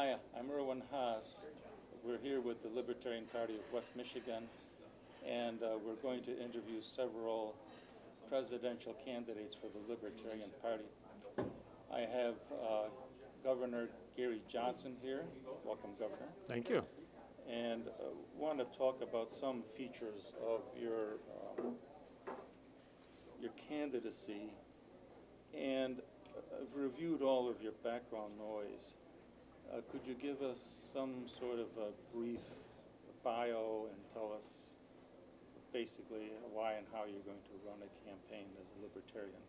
Hi, I'm Erwin Haas. We're here with the Libertarian Party of West Michigan, and we're going to interview several presidential candidates for the Libertarian Party. I have Governor Gary Johnson here. Welcome, Governor. Thank you. And want to talk about some features of your candidacy. And I've reviewed all of your background noise. Could you give us some sort of a brief bio and tell us basically why and how you're going to run a campaign as a libertarian?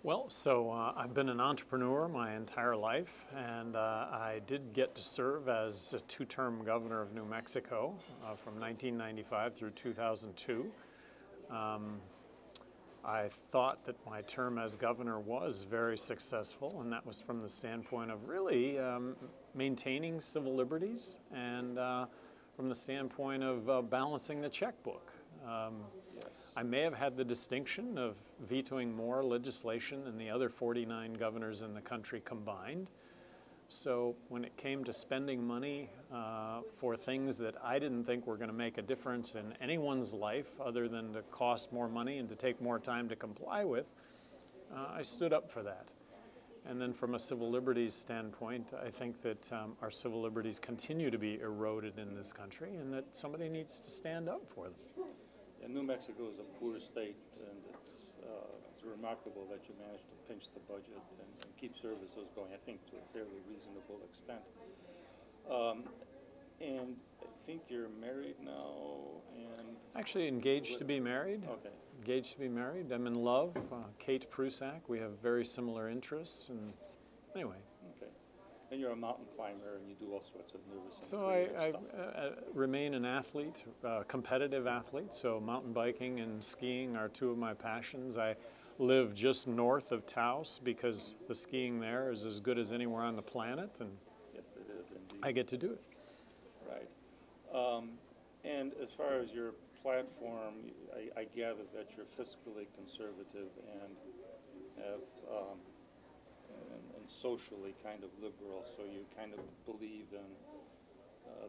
Well, so I've been an entrepreneur my entire life, and I did get to serve as a two-term governor of New Mexico from 1995 through 2002. I thought that my term as governor was very successful, and that was from the standpoint of really maintaining civil liberties and from the standpoint of balancing the checkbook. I may have had the distinction of vetoing more legislation than the other 49 governors in the country combined. So when it came to spending money for things that I didn't think were going to make a difference in anyone's life other than to cost more money and to take more time to comply with, I stood up for that. And then from a civil liberties standpoint, I think that our civil liberties continue to be eroded in this country and that somebody needs to stand up for them. And New Mexico is a poor state, and it's remarkable that you managed to pinch the budget and keep services going, I think, to a fairly reasonable extent. And I think you're married now, and... Actually engaged to be married. Okay. Engaged to be married. I'm in love. Kate Prusak. We have very similar interests, and anyway. Okay. And you're a mountain climber, and you do all sorts of nervous and so I remain an athlete, competitive athlete, so mountain biking and skiing are two of my passions. I live just north of Taos because the skiing there is as good as anywhere on the planet, and yes, it is indeed. I get to do it. Right. And as far as your platform, I gather that you're fiscally conservative and have and socially kind of liberal, so you kind of believe in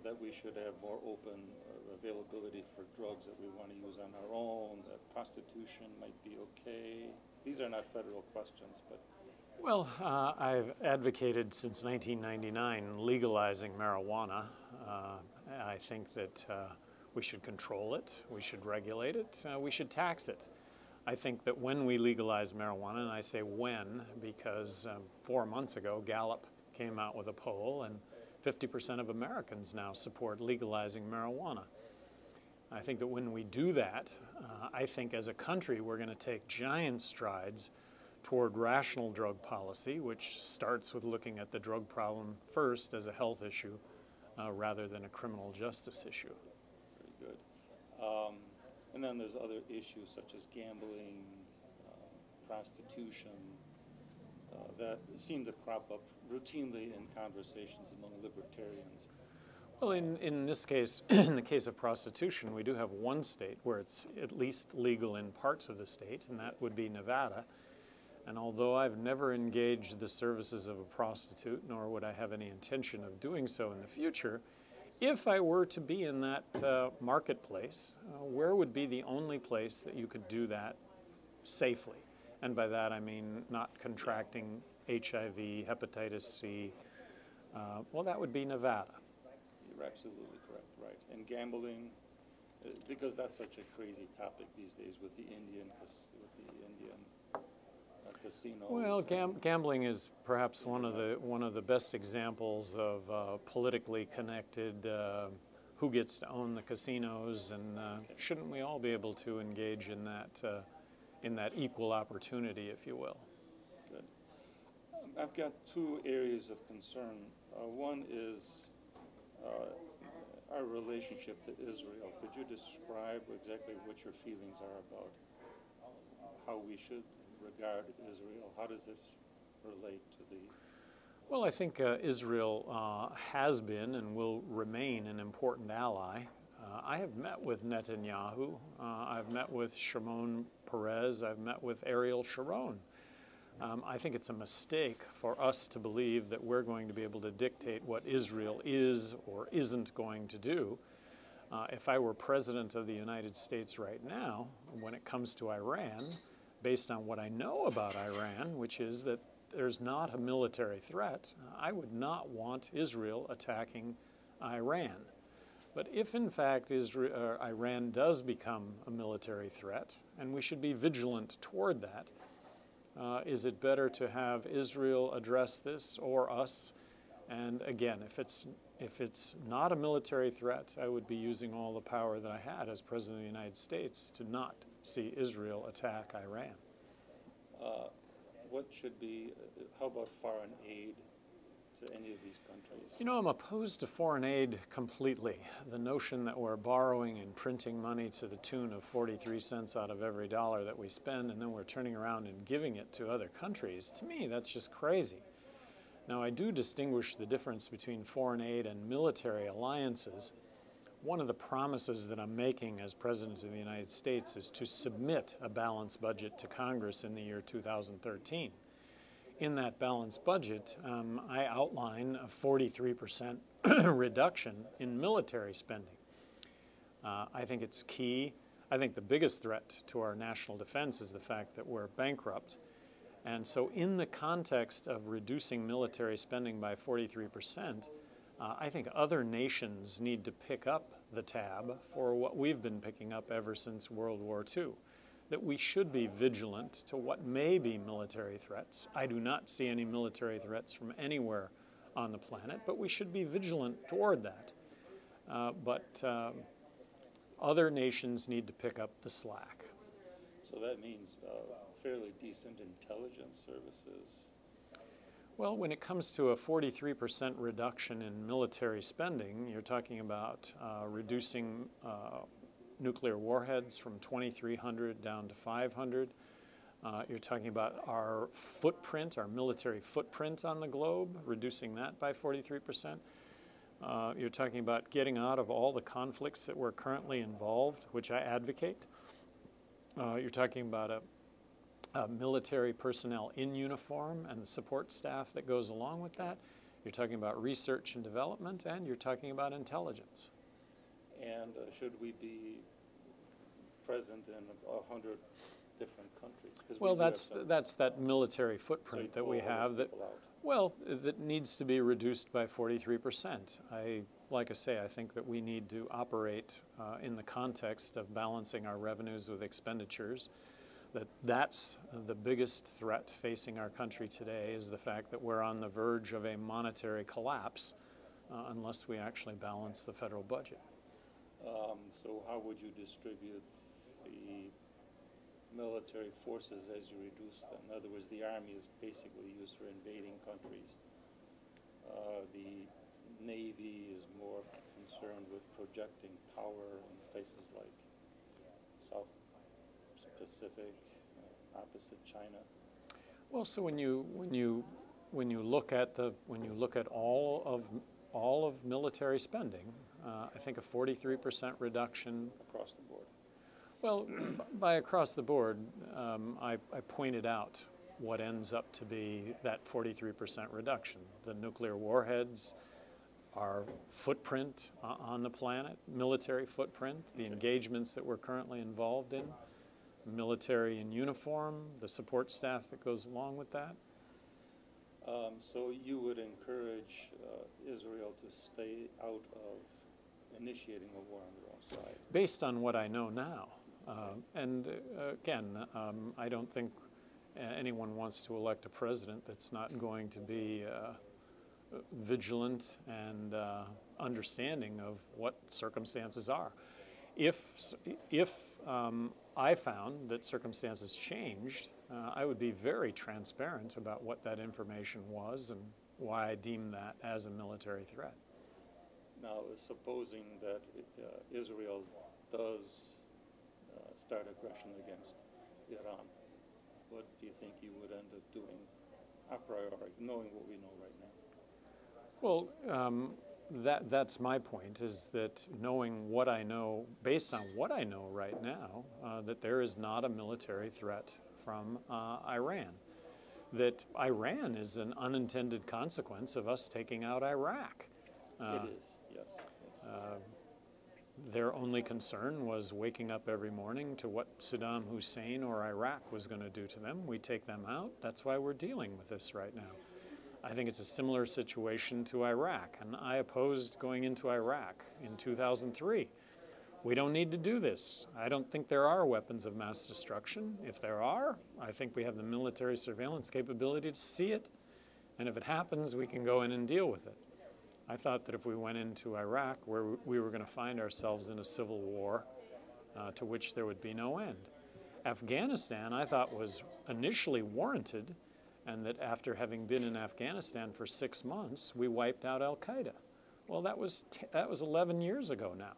that we should have more open availability for drugs that we want to use on our own, that prostitution might be okay. These are not federal questions, but... Well, I've advocated since 1999 legalizing marijuana. I think that we should control it, we should regulate it, we should tax it. I think that when we legalize marijuana, and I say when because 4 months ago Gallup came out with a poll and 50% of Americans now support legalizing marijuana. I think that when we do that, I think as a country we're going to take giant strides toward rational drug policy, which starts with looking at the drug problem first as a health issue rather than a criminal justice issue. Very good. And then there's other issues such as gambling, prostitution, that seem to crop up routinely in conversations among libertarians. Well, in this case, in the case of prostitution, we do have one state where it's at least legal in parts of the state, and that would be Nevada. And although I've never engaged the services of a prostitute, nor would I have any intention of doing so in the future, if I were to be in that marketplace, where would be the only place that you could do that safely? And by that I mean not contracting HIV, hepatitis C. Well, that would be Nevada. You're absolutely correct, right. And gambling, because that's such a crazy topic these days with the Indian casinos. Well, gambling is perhaps one of the best examples of politically connected. Who gets to own the casinos, and shouldn't we all be able to engage in that equal opportunity, if you will? Good. I've got two areas of concern. One is our relationship to Israel. Could you describe exactly what your feelings are about how we should regard Israel? How does this relate to the... Well, I think Israel has been and will remain an important ally. I have met with Netanyahu. I've met with Shimon Peres. I've met with Ariel Sharon. I think it's a mistake for us to believe that we're going to be able to dictate what Israel is or isn't going to do. If I were president of the United States right now, when it comes to Iran, based on what I know about Iran, which is that there's not a military threat, I would not want Israel attacking Iran. But if in fact Iran does become a military threat, and we should be vigilant toward that, is it better to have Israel address this or us? And again, if it's not a military threat, I would be using all the power that I had as President of the United States to not see Israel attack Iran. What should be, how about foreign aid to any of these countries? You know, I'm opposed to foreign aid completely. The notion that we're borrowing and printing money to the tune of 43 cents out of every dollar that we spend, and then we're turning around and giving it to other countries, to me, that's just crazy. Now, I do distinguish the difference between foreign aid and military alliances. One of the promises that I'm making as President of the United States is to submit a balanced budget to Congress in the year 2013. In that balanced budget, I outline a 43% reduction in military spending. I think it's key. I think the biggest threat to our national defense is the fact that we're bankrupt. And so in the context of reducing military spending by 43%, I think other nations need to pick up the tab for what we've been picking up ever since World War II, that we should be vigilant to what may be military threats. I do not see any military threats from anywhere on the planet, but we should be vigilant toward that. But other nations need to pick up the slack. So that means fairly decent intelligence services. Well, when it comes to a 43% reduction in military spending, you're talking about reducing nuclear warheads from 2,300 down to 500. You're talking about our footprint, our military footprint on the globe, reducing that by 43%. You're talking about getting out of all the conflicts that we're currently involved, which I advocate. You're talking about military personnel in uniform and the support staff that goes along with that. You're talking about research and development, and you're talking about intelligence. And should we be present in 100 different countries? Well, that's that military footprint that we have that needs to be reduced by 43%. Like I say, I think that we need to operate in the context of balancing our revenues with expenditures. That's the biggest threat facing our country today, is the fact that we're on the verge of a monetary collapse unless we actually balance the federal budget. So how would you distribute the military forces as you reduce them? In other words, the Army is basically used for invading countries. The Navy is more concerned with projecting power in places like South Pacific, opposite China. Well, so when you look at all of military spending, I think a 43% reduction across the board. Well, by across the board, I pointed out what ends up to be that 43% reduction. The nuclear warheads, our footprint on the planet, military footprint, the engagements that we're currently involved in, military in uniform, the support staff that goes along with that. So you would encourage Israel to stay out of initiating a war on their own side? Based on what I know now. Again, I don't think anyone wants to elect a president that's not going to be vigilant and understanding of what circumstances are. If I found that circumstances changed, I would be very transparent about what that information was and why I deemed that as a military threat. Now, supposing that Israel does start aggression against Iran, what do you think you would end up doing a priori, knowing what we know right now? Well, that's my point, is that knowing what I know, based on what I know right now, that there is not a military threat from Iran. that Iran is an unintended consequence of us taking out Iraq. It is, yes. Their only concern was waking up every morning to what Saddam Hussein or Iraq was going to do to them. We take them out. That's why we're dealing with this right now. I think it's a similar situation to Iraq, and I opposed going into Iraq in 2003. We don't need to do this. I don't think there are weapons of mass destruction. If there are, I think we have the military surveillance capability to see it, and if it happens, we can go in and deal with it. I thought that if we went into Iraq, where we were going to find ourselves in a civil war to which there would be no end. Afghanistan, I thought, was initially warranted, and that after having been in Afghanistan for 6 months, we wiped out Al-Qaeda. Well, that was 11 years ago now.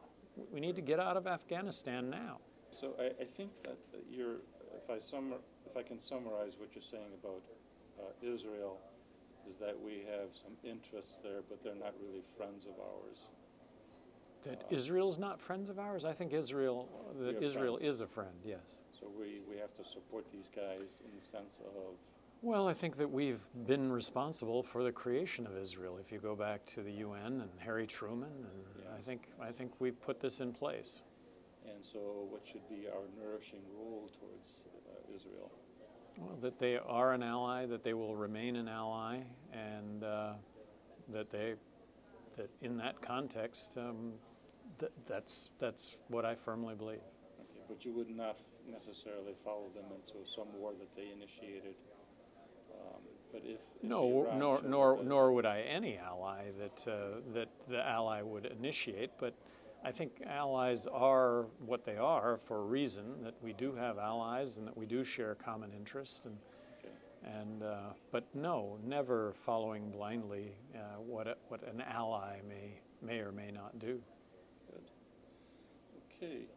We need to get out of Afghanistan now. So I think that if I can summarize what you're saying about Israel, is that we have some interests there, but they're not really friends of ours. That Israel's not friends of ours? I think Israel is a friend, yes. So we have to support these guys in the sense of... Well, I think that we've been responsible for the creation of Israel. If you go back to the UN and Harry Truman, and Yes. I think we've put this in place. And so what should be our nourishing role towards Israel? Well, that they are an ally, that they will remain an ally, and that in that context, that's what I firmly believe. Okay, but you would not necessarily follow them into some war that they initiated. But if No, Iran showed that- nor would I any ally that the ally would initiate. But I think allies are what they are for a reason. That we do have allies and that we do share common interest. But no, never following blindly what an ally may or may not do. Good. Okay.